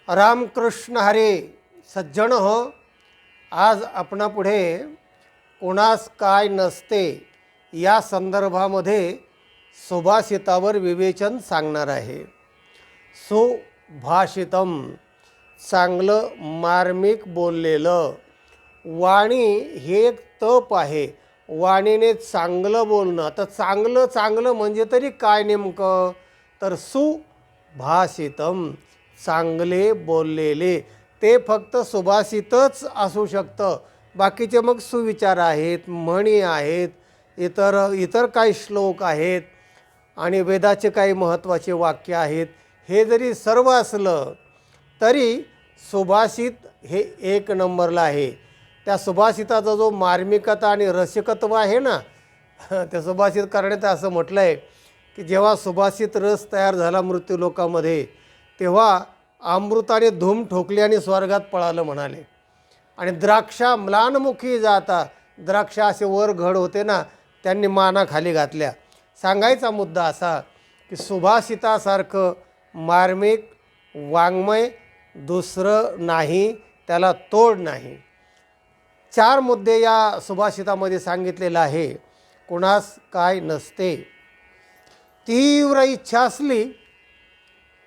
रामकृष्ण हरे सज्जन हो. आज आपणापुढे कोणास काय नसते या संदर्भामध्ये सुभाषितावर विवेचन सांगणार आहे. सुभाषितम चांगलं मार्मिक बोललेलं. वाणी हे एक तप आहे. वाणीने चांगलं बोलणं. आता चांगलं चांगलं म्हणजे तरी काय नेमकं, तर सुभाषितम चांगले बोललेले. ते फक्त सुभाषितच असू शकतं. बाकीचे मग सुविचार आहेत, म्हणी आहेत, इतर काही श्लोक आहेत आणि वेदाचे काही महत्त्वाचे वाक्य आहेत. हे जरी सर्व असलं तरी सुभाषित हे एक नंबरला आहे. त्या सुभाषिताचा जो मार्मिकता आणि रसिकत्व आहे ना, त्या सुभाषित करण्यात असं म्हटलं आहे की जेव्हा सुभाषित रस तयार झाला मृत्यूलोकामध्ये तेव्हा अमृताने धूम ठोकली आणि स्वर्गात पळालं म्हणाले. आणि द्राक्षा म्लानमुखी जाता, द्राक्ष असे वर घड होते ना, त्यांनी माना खाली घातल्या. सांगायचा मुद्दा असा की सुभाषितासारखं मार्मिक वाङ्मय दुसरं नाही, त्याला तोड नाही. 4 मुद्दे या सुभाषितामध्ये सांगितलेलं आहे. कुणास काय नसते. तीव्र इच्छा असली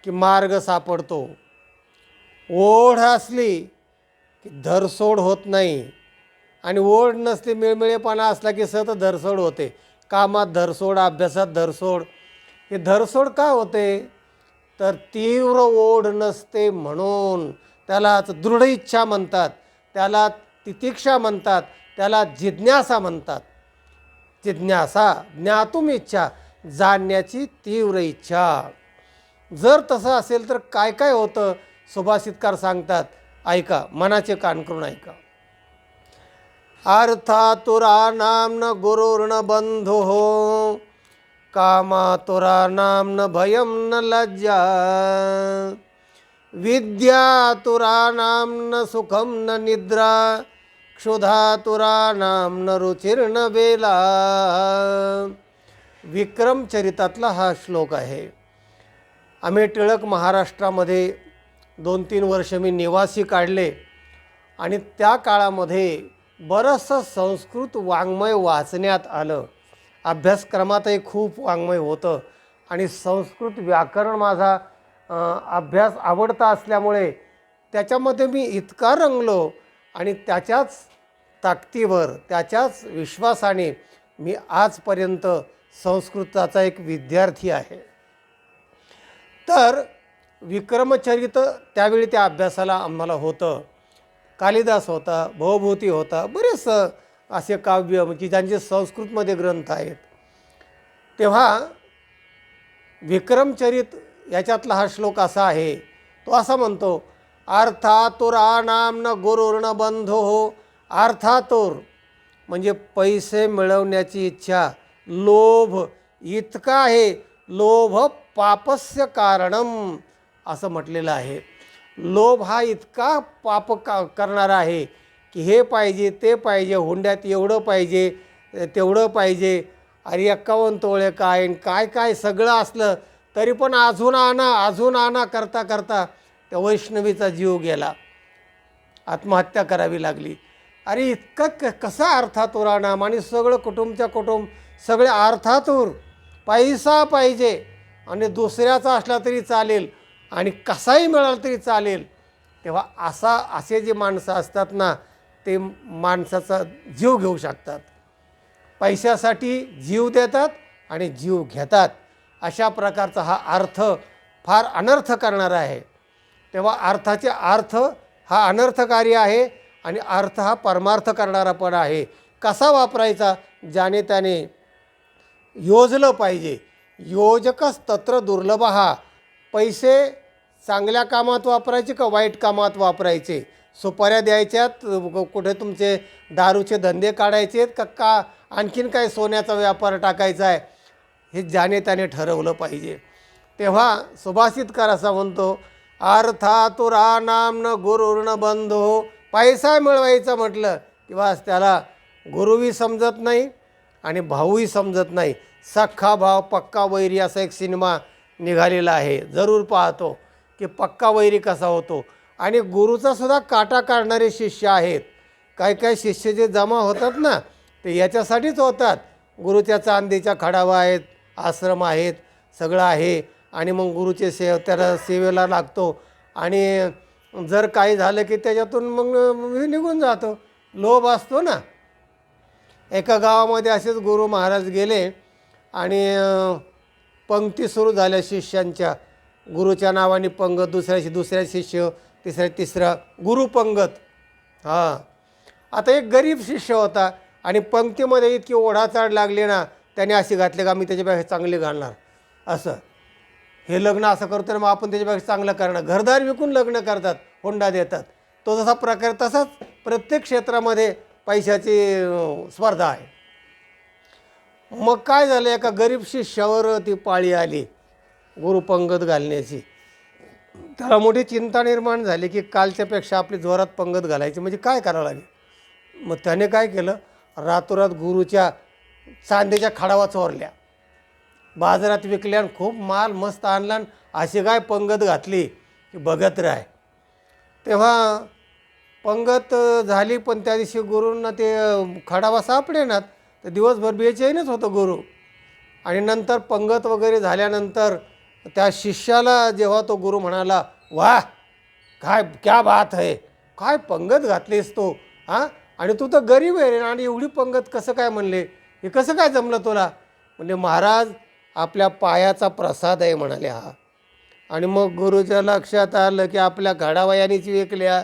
की मार्ग सापडतो. ओढ असली की धरसोड होत नाही. आणि ओढ नसली, मिळमिळेपणा असला की सतत धरसोड होते. कामात धरसोड, अभ्यासात धरसोड. हे धरसोड का होते, तर तीव्र ओढ नसते म्हणून. त्यालाच दृढ इच्छा म्हणतात, त्याला तितिक्षा म्हणतात, त्याला जिज्ञासा म्हणतात. जिज्ञासा ज्ञातुम इच्छा, जाणण्याची तीव्र इच्छा. जर तसं असेल तर काय काय होतं सुभाषितकार सांगतात. ऐका, मनाचे कान करून ऐका. अर्थातुरा नाम्न गुरुर्न बंधुः कामातुरा नाम्न भयं न लज्जा विद्यातुरा नाम्न सुखं न निद्रा क्षुधातुरा नाम्न रुचिर्न बेला. विक्रम चरितातला हा श्लोक आहे. आम्ही टिळक महाराष्ट्रामध्ये 2-3 वर्ष मी निवासी काढले आणि त्या काळामध्ये बरंचसं संस्कृत वाङ्मय वाचण्यात आलं. अभ्यासक्रमातही खूप वाङ्मय होतं आणि संस्कृत व्याकरण माझा अभ्यास आवडता असल्यामुळे त्याच्यामध्ये मी इतका रंगलो आणि त्याच्याच ताकदीवर, त्याच्याच विश्वासाने मी आजपर्यंत संस्कृताचा एक विद्यार्थी आहे. तर विक्रमचरित त्यावेळी त्या अभ्यासाला आम्हाला होतं. कालिदास होता, भवभूती होता, बरेच असे काव्य म्हणजे ज्यांचे संस्कृतमध्ये ग्रंथ आहेत. तेव्हा विक्रमचरित याच्यातला हा श्लोक असा आहे. तो असा म्हणतो, अर्थातुरा नाम्न गुरुर्न बंधुः. अर्थातुर म्हणजे पैसे मिळवण्याची इच्छा, लोभ इतका आहे. लोभ पापस्य कारणम असं म्हटलेलं आहे. लोभ हा इतका पाप करणारा आहे की हे पाहिजे, ते पाहिजे, हुंड्यात एवढं पाहिजे, तेवढं पाहिजे. अरे 51 तोळे काय काय काय सगळं असलं तरी पण अजून आणा करता करता त्या वैष्णवीचा जीव गेला, आत्महत्या करावी लागली. अरे इतकं कसा अर्थातुरा नाम. आणि सगळं कुटुंबच्या कुटुंब सगळे अर्थातूर. पैसा पाहिजे आणि दुसऱ्याचा असला तरी चालेल आणि कसाही मिळाला तरी चालेल. तेव्हा असे जे माणसं असतात ना, ते माणसाचा जीव घेऊ शकतात. पैशासाठी जीव देतात आणि जीव घेतात. अशा प्रकारचा हा अर्थ फार अनर्थ करणारा आहे. तेव्हा अर्थाचे अर्थ हा अनर्थकारी आहे आणि अर्थ हा परमार्थ करणारा पण आहे. कसा वापरायचा, ज्याने त्याने योजलं पाहिजे. योजकच तत्र दुर्लभः. पैसे चांगल्या कामात वापरायचे का वाईट कामात वापरायचे. सुपाऱ्या द्यायच्यात, कुठे तुमचे दारूचे धंदे काढायचे का आणखीन काय सोन्याचा व्यापार टाकायचा आहे, हे ज्याने त्याने ठरवलं पाहिजे. तेव्हा सुभाषितकार असा म्हणतो, अर्थातुरा नाम्न गुरुर्न बंधुः. पैसा मिळवायचा म्हटलं किंवा त्याला गुरुही समजत नाही आणि भाऊही समजत नाही. सख्खा भाव पक्का वैरी असा एक सिनेमा निघालेला आहे, जरूर पाहतो. की पक्का वैरी कसा होतो. आणि गुरुचा सुद्धा काटा काढणारे शिष्य आहेत. काही काही शिष्य जे जमा होतात ना ते याच्यासाठीच होतात. गुरुच्या चांदीच्या खडावा आहेत, आश्रम आहेत, सगळं आहे. आणि मग गुरुचे त्याला सेवेला लागतो. आणि जर काही झालं की त्याच्यातून मग निघून जातो. लोभ असतो ना. एका गावामध्ये असेच गुरु महाराज गेले आणि पंक्ती सुरू झाल्या शिष्यांच्या. गुरुच्या नावाने पंगत, दुसऱ्या शिष्य, तिसरा गुरु पंगत. हां, आता एक गरीब शिष्य होता आणि पंक्तीमध्ये इतकी ओढाचाड लागली ना, त्याने अशी घातली का मी त्याच्यापेक्षा चांगली घालणार. असं हे लग्न असं करतो ना, मग आपण त्याच्यापेक्षा चांगलं करणार. घरदार विकून लग्न करतात, हुंडा देतात. तो जसा प्रकार तसाच प्रत्येक क्षेत्रामध्ये पैशाची स्पर्धा आहे. मग काय झालं, एका गरीब शिष्यावर ती पाळी आली गुरुपंगत घालण्याची. त्याला मोठी चिंता निर्माण झाली की कालच्यापेक्षा आपली जोरात पंगत घालायची म्हणजे काय करावं लागेल. मग त्याने काय केलं, रातोरात गुरुच्या चांदीच्या खडावा चोरल्या, बाजारात विकल्या आणि खूप माल मस्त आणला. अशी काय पंगत घातली की बघत राह. तेव्हा पंगत झाली, पण त्या दिवशी गुरूंना ते खडावा सापडेनात. तर दिवसभर बेचैनच होतं गुरु. आणि नंतर पंगत वगैरे झाल्यानंतर त्या शिष्याला जेव्हा तो गुरु म्हणाला, वाह काय क्या बात आहे, काय पंगत घातलीस तू. हां, आणि तू तर गरीब आहे रे, आणि एवढी पंगत कसं काय म्हणले, हे कसं काय जमलं तुला. म्हणजे महाराज आपल्या पायाचा प्रसाद आहे म्हणाले हा. आणि मग गुरुच्या लक्षात आलं की आपल्या घडावयानीच विकल्या.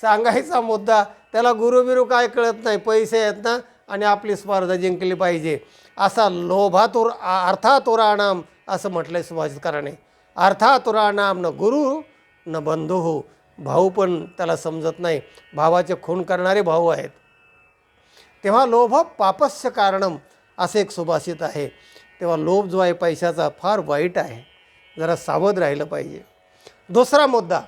सांगायचा मुद्दा त्याला गुरुबिरू काय कळत नाही, पैसे आहेत ना आणि आपली स्पर्धा जिंकली पाहिजे. असा लोभातुर अर्थातुराणाम असं म्हटलंय सुभाषितकाराने. अर्थातुराणाम न गुरु न बंधू. भाऊ पण त्याला समजत नाही, भावाचे खून करणारे भाऊ आहेत. तेव्हा लोभ पापस्य कारणम असं एक सुभाषित आहे. तेव्हा लोभ जो आहे पैशाचा फार वाईट आहे, जरा सावध राहिलं पाहिजे. दुसरा मुद्दा,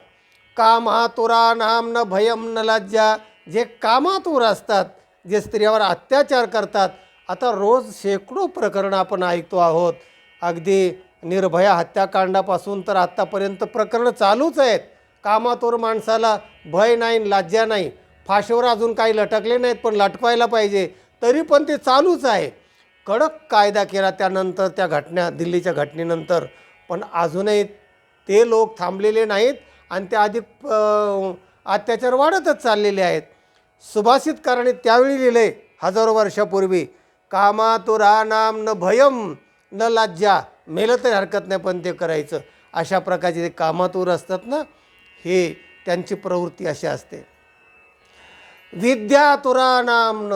कामातुराणाम न भयम न लज्जा. जे कामातुर असतात, जे स्त्रियावर अत्याचार करतात. आता रोज शेकडो प्रकरणं आपण ऐकतो आहोत. अगदी निर्भया हत्याकांडापासून तर आत्तापर्यंत प्रकरणं चालूच आहेत. कामातुर माणसाला भय नाही, लज्जा नाही. फाशीवर अजून काही लटकले नाहीत, पण लटकवायला पाहिजे, तरी पण ते चालूच आहे. कडक कायदा केला त्यानंतर, त्या घटना दिल्लीच्या घटनेनंतर, पण अजूनही ते लोक थांबलेले नाहीत आणि ते अधिक अत्याचार वाढतच चाललेले आहेत. सुभाषितकाराने त्यावेळी लिहिले हजारो वर्षापूर्वी, कामातुराणाम न भयम न लज्जा. मेलं तरी हरकत नाही पण ते करायचं. अशा प्रकारचे जे कामातुर असतात ना, हे त्यांची प्रवृत्ती अशी असते. विद्यातुराणाम न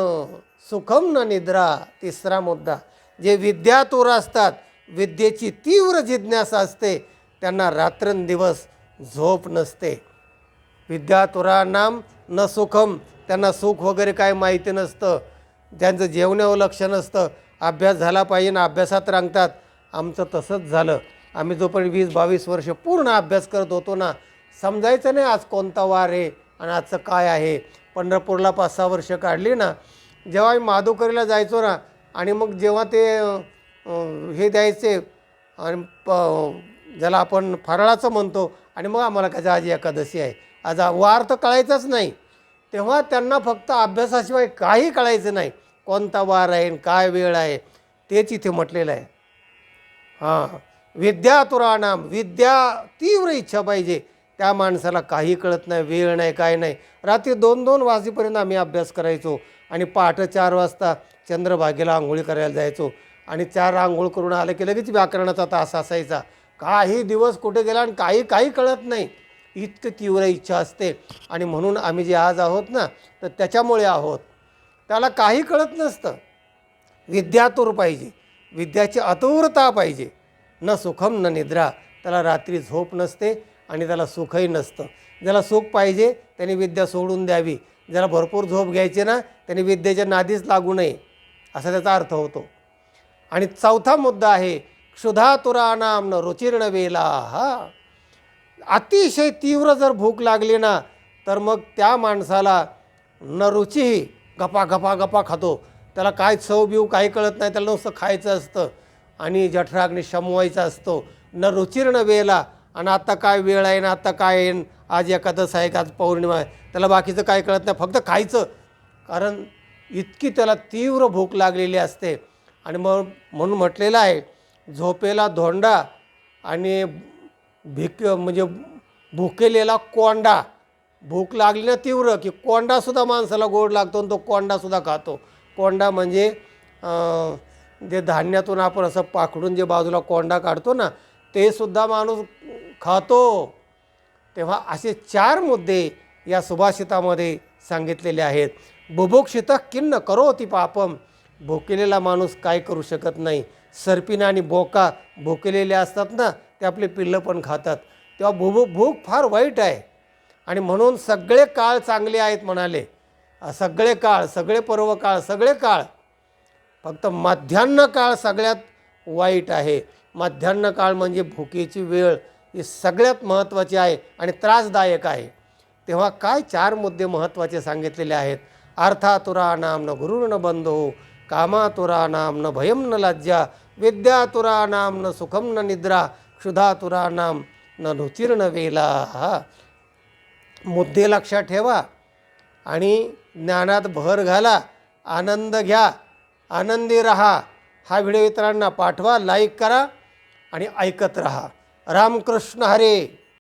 सुखम न निद्रा. तिसरा मुद्दा, जे विद्यातुर असतात, विद्येची तीव्र जिज्ञासा असते, त्यांना रात्रंदिवस झोप नसते. विद्यातुराणाम न सुखम. त्यांना सुख वगैरे काय माहिती नसतं, त्यांचं जेवणावर लक्ष नसतं. अभ्यास झाला पाहिजे ना अभ्यासात रांगतात. आमचं तसंच झालं. आम्ही जोपर्यंत 20-22 वर्ष पूर्ण अभ्यास करत होतो ना, समजायचं नाही आज कोणता वार आहे आणि आजचं काय आहे. पंढरपूरला 5-6 वर्ष काढली ना, जेव्हा आम्ही माधुकरीला जायचो ना, आणि मग जेव्हा ते हे द्यायचे आणि ज्याला आपण फराळाचं म्हणतो, आणि मग आम्हाला काय आज एकादशी आहे, आज वार तर कळायचाच नाही. तेव्हा त्यांना फक्त अभ्यासाशिवाय काही कळायचं नाही. कोणता वार आहे, काय वेळ आहे, तेच इथे म्हटलेलं आहे. हां, विद्यातुराणाम. विद्या तीव्र इच्छा पाहिजे. त्या माणसाला काही कळत नाही, वेळ नाही, काय नाही. रात्री 2-2 वाजेपर्यंत आम्ही अभ्यास करायचो आणि पहाटे 4 वाजता चंद्रभागेला आंघोळी करायला जायचो. आणि 4 आंघोळ करून आलं की लगेच व्याकरणाचा तास असायचा. काही दिवस कुठे गेला आणि काही कळत नाही, इतकी तीव्र इच्छा असते. आणि म्हणून आम्ही जे आज आहोत ना, तर त्याच्यामुळे आहोत. त्याला काही कळत नसतं. विद्यातुर पाहिजे, विद्याची अतुरता पाहिजे. न सुखम न निद्रा. त्याला रात्री झोप नसते आणि त्याला सुखही नसतं. ज्याला सुख पाहिजे त्याने विद्या सोडून द्यावी. ज्याला भरपूर झोप घ्यायची ना, त्याने विद्येच्या नादीच लागू नये, असा त्याचा अर्थ होतो. आणि चौथा मुद्दा आहे, क्षुधातुराणाम न रुचिर्ण वेला. हा, अतिशय तीव्र जर भूक लागली ना, तर मग त्या माणसाला न रुचीही गपा खातो. त्याला काय चव बिव काही कळत नाही, त्याला नुसतं खायचं असतं आणि जठराग्नी शमवायचा असतो. न रुचिर्ण वेला. आणि आता काय वेळ आहे ना, आता काय आहे, आज एकादश आहे का, आज पौर्णिमा आहे, त्याला बाकीचं काय कळत नाही, फक्त खायचं. कारण इतकी त्याला तीव्र भूक लागलेली असते. आणि मग म्हणून म्हटलेलं आहे, झोपेला धोंडा आणि म्हणजे भुकेलेला कोंडा. भूक लागली ना तीव्र की कोंडासुद्धा माणसाला गोड लागतो आणि तो कोंडासुद्धा खातो. कोंडा म्हणजे जे धान्यातून आपण असं पाखडून जे बाजूला कोंडा काढतो ना, ते सुद्धा माणूस खातो. तेव्हा असे 4 मुद्दे या सुभाषितामध्ये सांगितलेले आहेत. बुभुक्षितः किन्न करोति पापम. भुकेलेला माणूस काय करू शकत नाही. सर्पिन आणि बोका भुकेलेले असतात ना, ते आपले पिल्लं पण खातात. तेव्हा भूक फार वाईट आहे. आणि म्हणून सगळे काळ चांगले आहेत म्हणाले. सगळे काळ, सगळे पर्व काळ, सगळे काळ, फक्त माध्यान्ह काळ सगळ्यात वाईट आहे. माध्यान्ह काळ म्हणजे भुकेची वेळ, ही सगळ्यात महत्त्वाची आहे आणि त्रासदायक आहे. तेव्हा काय 4 मुद्दे महत्त्वाचे सांगितलेले आहेत. अर्थातुराणाम न गुरुर्न बंधो, कामातुराणाम न भयम न लज्जा, विद्यातुराणाम न सुखम न निद्रा, क्षुधातुराणाम न रुचिर्न वेला. मुद्दे लक्षात ठेवा आणि ज्ञानात भर घाला, आनंद घ्या, आनंदी रहा. हा व्हिडिओ इतरांना पाठवा, लाईक करा आणि ऐकत रहा. रामकृष्ण हरे.